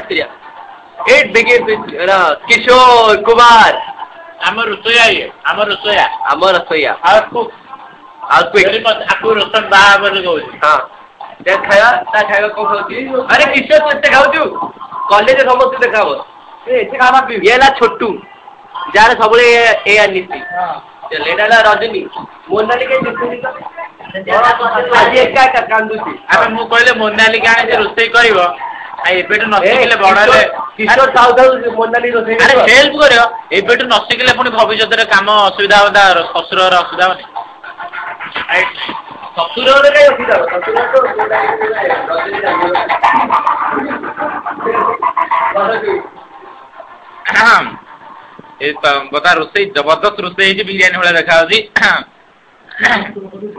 Shastriya. It begins with Kishore Kumar. Amar Rusoya. How quick? Very much. Aku Rosan Bahabar goes. Then खाएगा कौन सा होती? अरे किशोर तो इतने खाओ तू. कॉलेज में समझ तू खाओ. इतने खाना भी. ये ला छोटू. जाने सबले ये अन्नीसी. चले डाला रजनी. मोनाली के जितने का. आज एक क्या कांदूसी. अबे मु कहले मोनाली का आने रोसई करिवो. आई एबेटु नसिकले बडले किशोर साउथ मोनाली रोसई. अरे हेल्प करियो. एबेटु नसिकले पुनी भविष्यत रे काम असुविधा होता ससुर र असुविधा होनी. ससुर रे काय असुविधा? ससुर तो ए बता रोसई जबरदस्त रोसई जे बिरयानी वाला देखा होजी.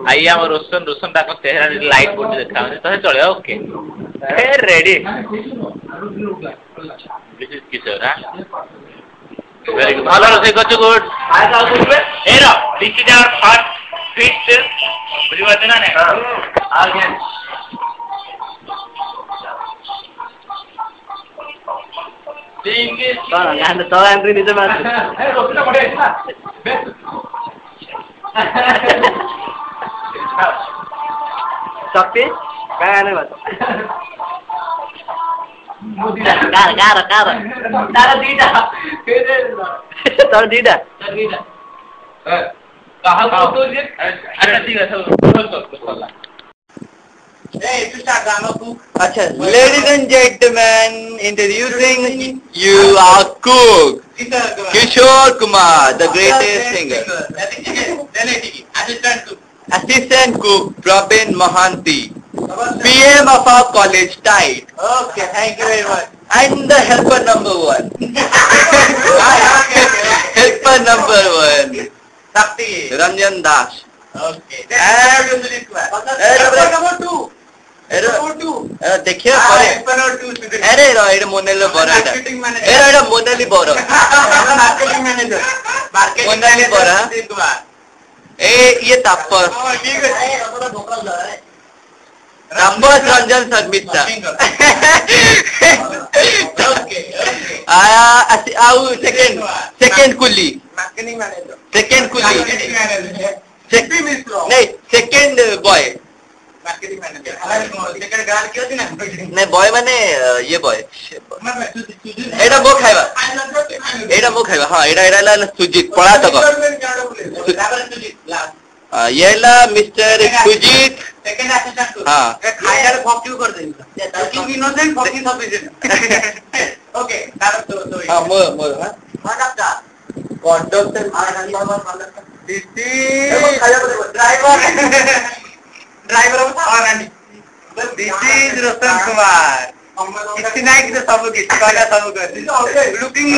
आइया हम रोशन ताको चेहरा लाइट बोर्ड देखा होजी तो चले okay. Ready. This is Kishore. Very good. Hello रोसई गच्छ गुड. आय का सुनबे. ए रो this is our first fit. बुझी बात ना ने. आ गया. तो एंट्री नीचे मार. रोसना बढ़िया है ना. शक्ति काय आने बात. कार तारा दीदा. तारा दीदा. कहाँ को तो ये. अरे ठीक है सब. Ladies and gentlemen, introducing you our cook, Kishore Kumar, the greatest singer. Assistant cook, Prabin Mohanty. PM of our college, tight. Okay, thank you very much. And the helper number 1. Helper number 1. Sakti. Ranjan Das. Okay. And number 2. देखिए अरे ये मोनाली बरा ये मोनाली बरा मोनाली बरा ये तापस रंजन शर्मिष्ठा आउ second कुली नहीं सेकंड बॉय नहीं बॉय माने ये बॉय एटा मो खाइबा हां एटा सुजीत पळा तक ये ला मिस्टर सुजीत सेकंड असिस्टेंट हां खाइला फॉक्यू कर देनी कुकिंग इनोसेंट फॉक्यू सफिशिएंट ओके तो हां मो हां मानता कंडक्टर ड्राइवर और रानी This is Roshan Kumar. किसी ना किसी सब किसी का सब कर लुकिंग